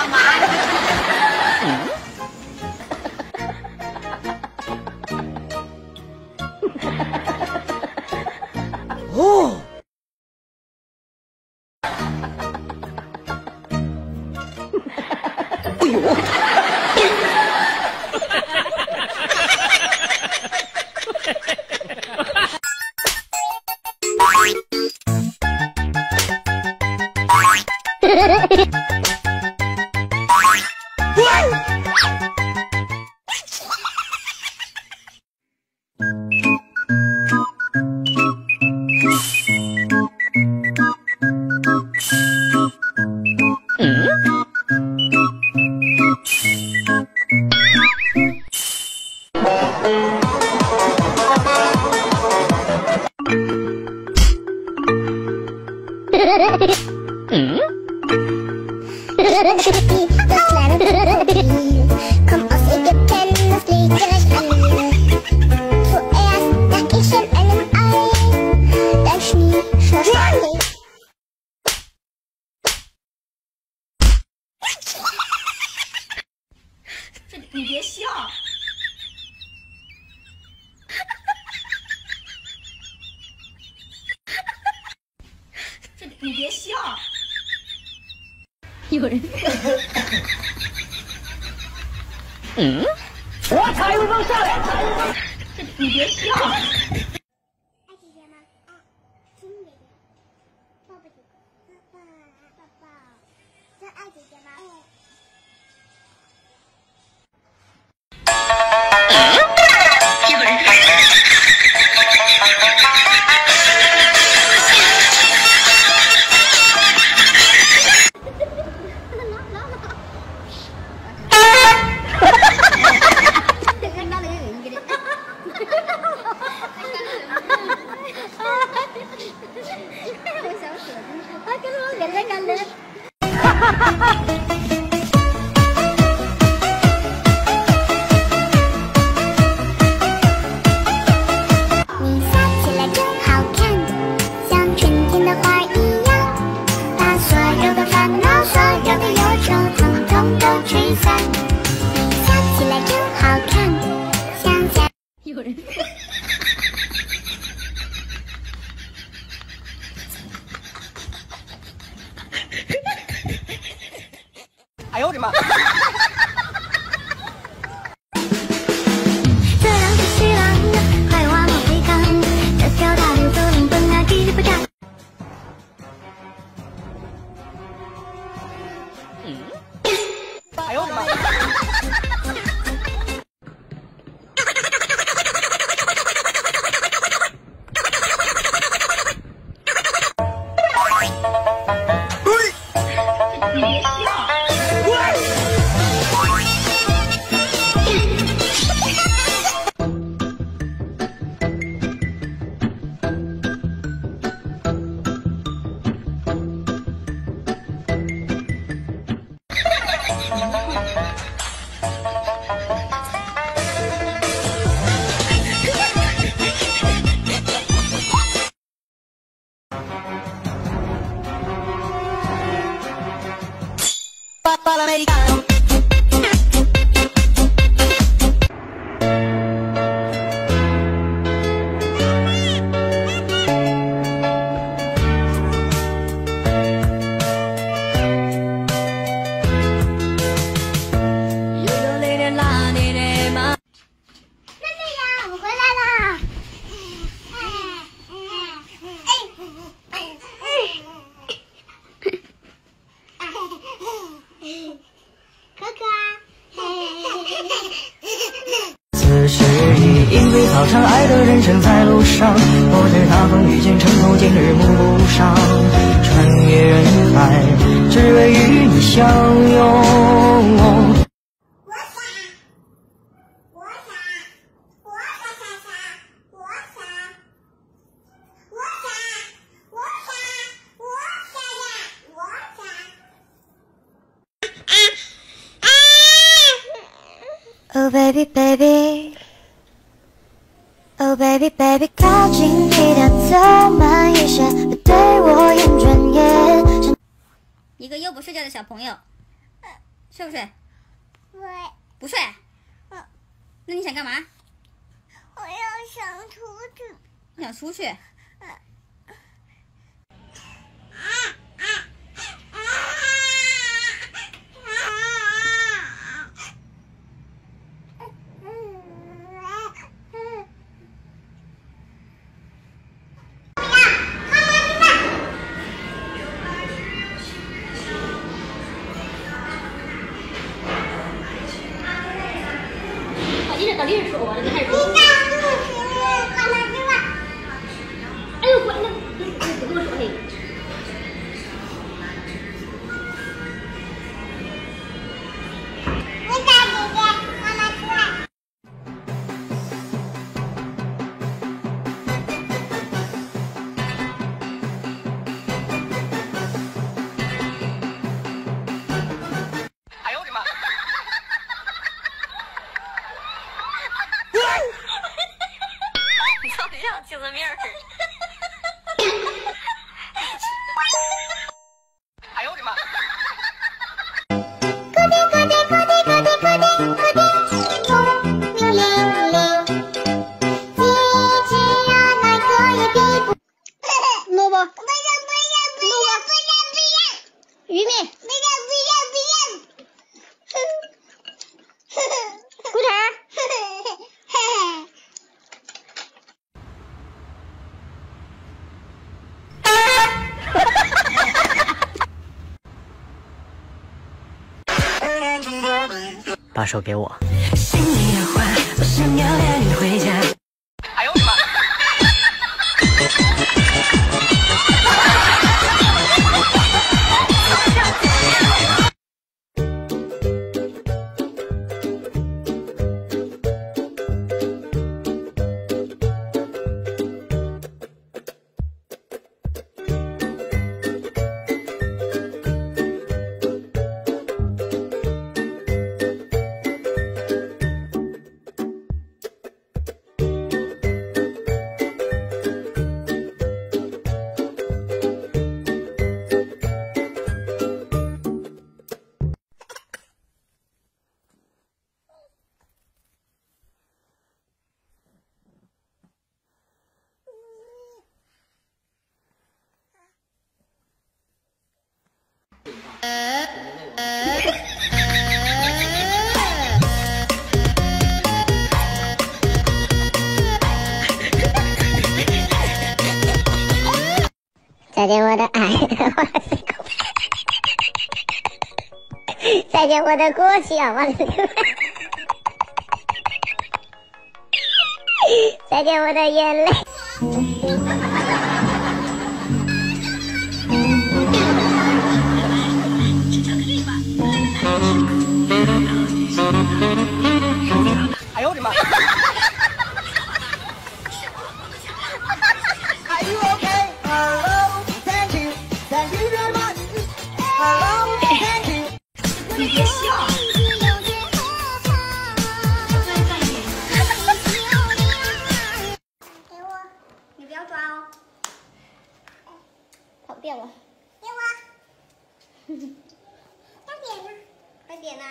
干嘛呢？哦。哎呦！你别笑，你别笑，有人。我踩油门下来。你别笑。爱姐姐吗？亲姐姐，抱抱姐姐，抱抱，真爱姐姐吗？你笑起来真好看，像春天的花一样，把所有的烦恼、所有的忧愁，统统都吹散。你笑起来真好看，像夏。有人。哎呦我的妈！这样是谁浪啊？快往我对抗，这条大路走龙奔啊，叽里不喳。哎呦我的妈！你别笑。Americano.已因为早晨爱的人生在路上，我知大风遇见城头见日暮不赏，穿越人海，只为与你相拥。Oh baby baby, oh baby baby， 靠近气的走慢一些，别对我眼转眼。一个又不睡觉的小朋友，睡不睡？睡。不睡？那你想干嘛？我要想出去。你想出去？到底是说我的，你还是说？哎呦，我那你不跟我说嘿。你大姐姐，妈妈出来。哎呦我的妈！你到底让精神病儿？哎呦我的妈！萝卜，玉米，骨头儿，把手给我。心里的话，我想要带你回家。哎呦我的妈！再见我的爱，再见我的过去啊，王子，再见我的眼泪。哎呦我的妈！Are you okay? Hello, thank you, thank you very much. Hello, thank you. 你别笑。给我，你不要抓哦。跑不掉了。给我。快点呢！快点呐！